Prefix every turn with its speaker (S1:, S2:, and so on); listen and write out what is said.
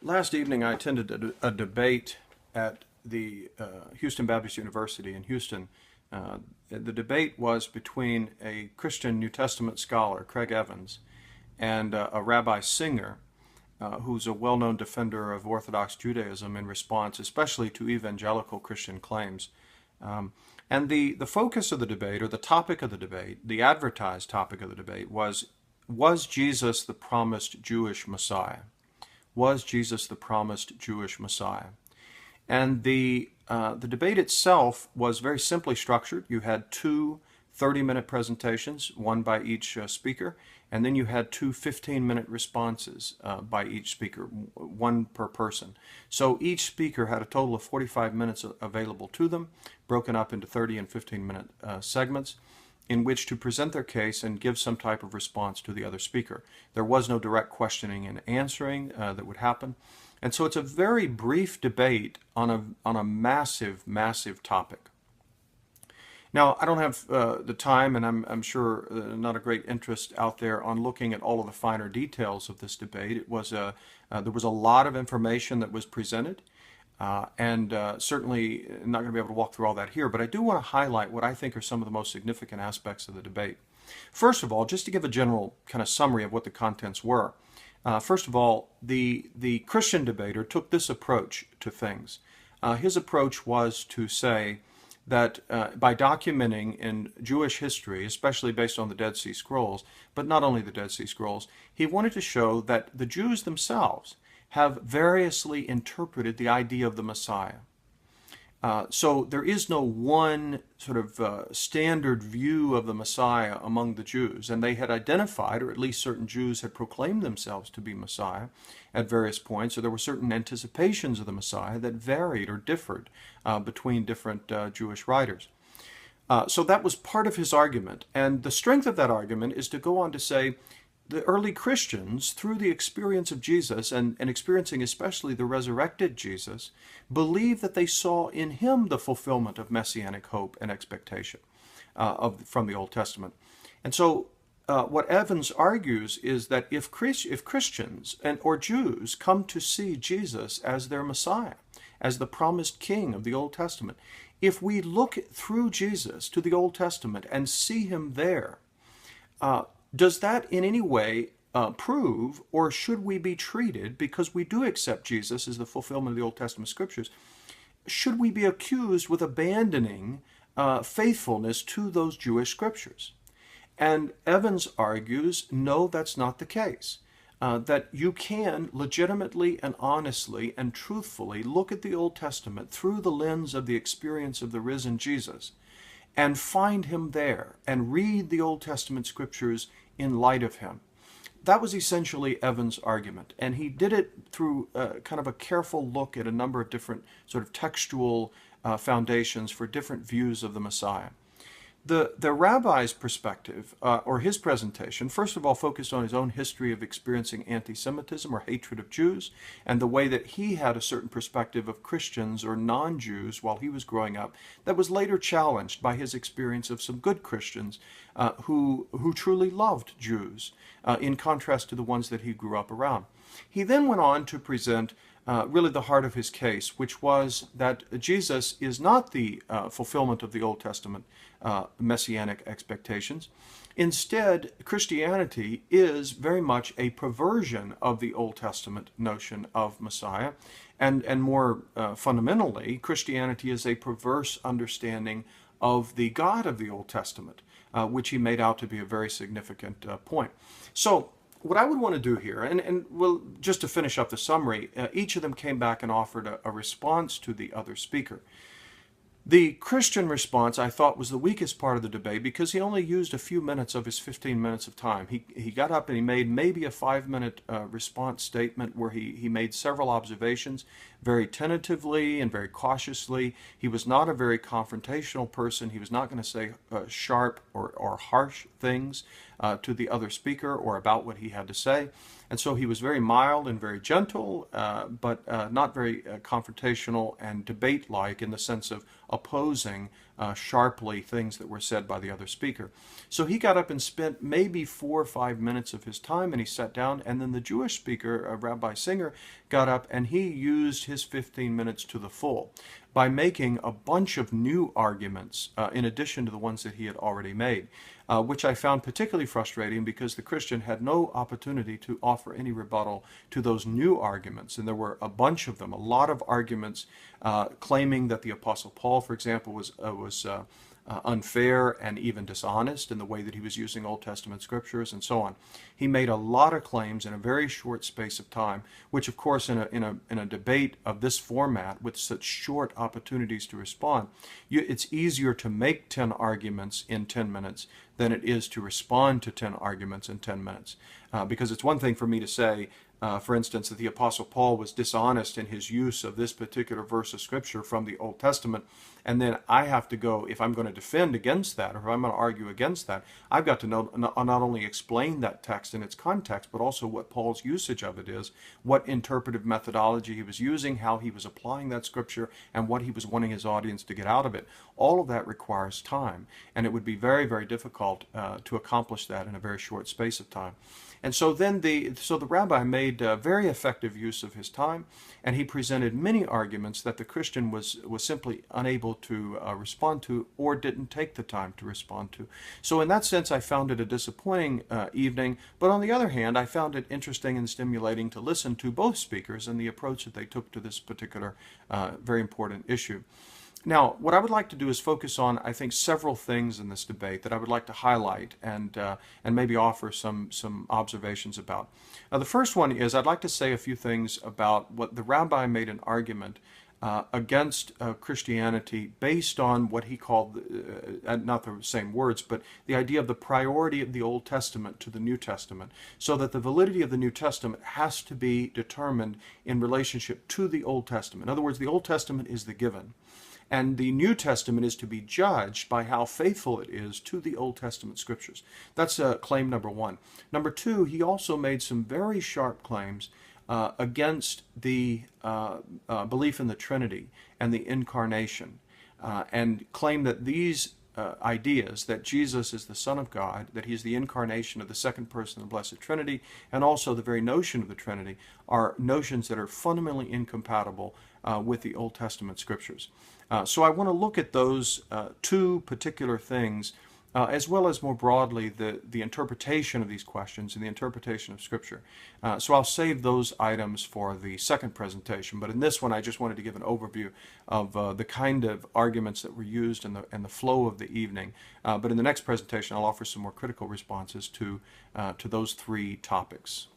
S1: Last evening, I attended a debate at the Houston Baptist University in Houston. The debate was between a Christian New Testament scholar, Craig Evans, and a Rabbi Singer, who's a well-known defender of Orthodox Judaism in response especially to evangelical Christian claims. And the focus of the debate, or the topic of the debate, the advertised topic of the debate, was Jesus the promised Jewish Messiah? Was Jesus the promised Jewish Messiah? And the debate itself was very simply structured. You had two 30-minute presentations, one by each speaker, and then you had two 15-minute responses by each speaker, one per person. So each speaker had a total of 45 minutes available to them, broken up into 30 and 15-minute segments, in which to present their case and give some type of response to the other speaker. There was no direct questioning and answering that would happen. And so it's a very brief debate on a massive, massive topic. Now, I don't have the time, and I'm sure not a great interest out there on looking at all of the finer details of this debate. It was there was a lot of information that was presented. And certainly not going to be able to walk through all that here, but I do want to highlight what I think are some of the most significant aspects of the debate. First of all, just to give a general kind of summary of what the contents were. First of all, the Christian debater took this approach to things. His approach was to say that by documenting in Jewish history, especially based on the Dead Sea Scrolls, but not only the Dead Sea Scrolls, he wanted to show that the Jews themselves have variously interpreted the idea of the Messiah. So there is no one sort of standard view of the Messiah among the Jews, and they had identified, or at least certain Jews had proclaimed themselves to be Messiah at various points, so there were certain anticipations of the Messiah that varied or differed between different Jewish writers. So that was part of his argument, and the strength of that argument is to go on to say, the early Christians, through the experience of Jesus and experiencing especially the resurrected Jesus, believed that they saw in him the fulfillment of messianic hope and expectation from the Old Testament. And so what Evans argues is that if Christians or Jews come to see Jesus as their Messiah, as the promised King of the Old Testament, if we look through Jesus to the Old Testament and see him there, does that in any way prove, or should we be treated, because we do accept Jesus as the fulfillment of the Old Testament scriptures, should we be accused with abandoning faithfulness to those Jewish scriptures? And Evans argues, no, that's not the case. That you can legitimately and honestly and truthfully look at the Old Testament through the lens of the experience of the risen Jesus and find him there and read the Old Testament scriptures in light of him. That was essentially Evans' argument, and he did it through kind of a careful look at a number of different sort of textual foundations for different views of the Messiah. The rabbi's perspective, or his presentation, first of all focused on his own history of experiencing anti-Semitism or hatred of Jews, and the way that he had a certain perspective of Christians or non-Jews while he was growing up that was later challenged by his experience of some good Christians who truly loved Jews, in contrast to the ones that he grew up around. He then went on to present really the heart of his case, which was that Jesus is not the fulfillment of the Old Testament messianic expectations. Instead, Christianity is very much a perversion of the Old Testament notion of Messiah, and more fundamentally, Christianity is a perverse understanding of the God of the Old Testament, which he made out to be a very significant point. So what I would want to do here, and well, just to finish up the summary, each of them came back and offered a response to the other speaker. The Christian response, I thought, was the weakest part of the debate because he only used a few minutes of his 15 minutes of time. He got up and he made maybe a 5-minute response statement where he made several observations very tentatively and very cautiously. He was not a very confrontational person. He was not going to say sharp or harsh things to the other speaker or about what he had to say. And so he was very mild and very gentle, but not very confrontational and debate-like in the sense of opposing sharply things that were said by the other speaker. So he got up and spent maybe 4 or 5 minutes of his time, and he sat down, and then the Jewish speaker, Rabbi Singer, got up and he used his 15 minutes to the full by making a bunch of new arguments in addition to the ones that he had already made, which I found particularly frustrating because the Christian had no opportunity to offer any rebuttal to those new arguments. And there were a bunch of them, a lot of arguments claiming that the Apostle Paul, for example, was unfair and even dishonest in the way that he was using Old Testament scriptures and so on. He made a lot of claims in a very short space of time, which of course in a debate of this format with such short opportunities to respond, it's easier to make 10 arguments in 10 minutes than it is to respond to 10 arguments in 10 minutes. Because it's one thing for me to say, for instance, that the Apostle Paul was dishonest in his use of this particular verse of Scripture from the Old Testament, and then I have to go, if I'm going to defend against that, or if I'm going to argue against that, I've got to not only explain that text in its context, but also what Paul's usage of it is, what interpretive methodology he was using, how he was applying that Scripture, and what he was wanting his audience to get out of it. All of that requires time, and it would be very, very difficult to accomplish that in a very short space of time. And so then the rabbi made very effective use of his time, and he presented many arguments that the Christian was simply unable to respond to or didn't take the time to respond to. So in that sense, I found it a disappointing evening, but on the other hand, I found it interesting and stimulating to listen to both speakers and the approach that they took to this particular very important issue. Now, what I would like to do is focus on, I think, several things in this debate that I would like to highlight and maybe offer some observations about. The first one is I'd like to say a few things about what the rabbi made an argument against Christianity based on what he called, not the same words, but the idea of the priority of the Old Testament to the New Testament, so that the validity of the New Testament has to be determined in relationship to the Old Testament. In other words, the Old Testament is the given, and the New Testament is to be judged by how faithful it is to the Old Testament scriptures. That's claim number one. Number two, he also made some very sharp claims against the belief in the Trinity and the Incarnation, and claimed that these ideas, that Jesus is the Son of God, that he is the incarnation of the second person of the Blessed Trinity, and also the very notion of the Trinity, are notions that are fundamentally incompatible with the Old Testament scriptures. So I want to look at those two particular things, as well as more broadly the interpretation of these questions and the interpretation of Scripture. So I'll save those items for the second presentation, but in this one I just wanted to give an overview of the kind of arguments that were used and the flow of the evening. But in the next presentation I'll offer some more critical responses to those three topics.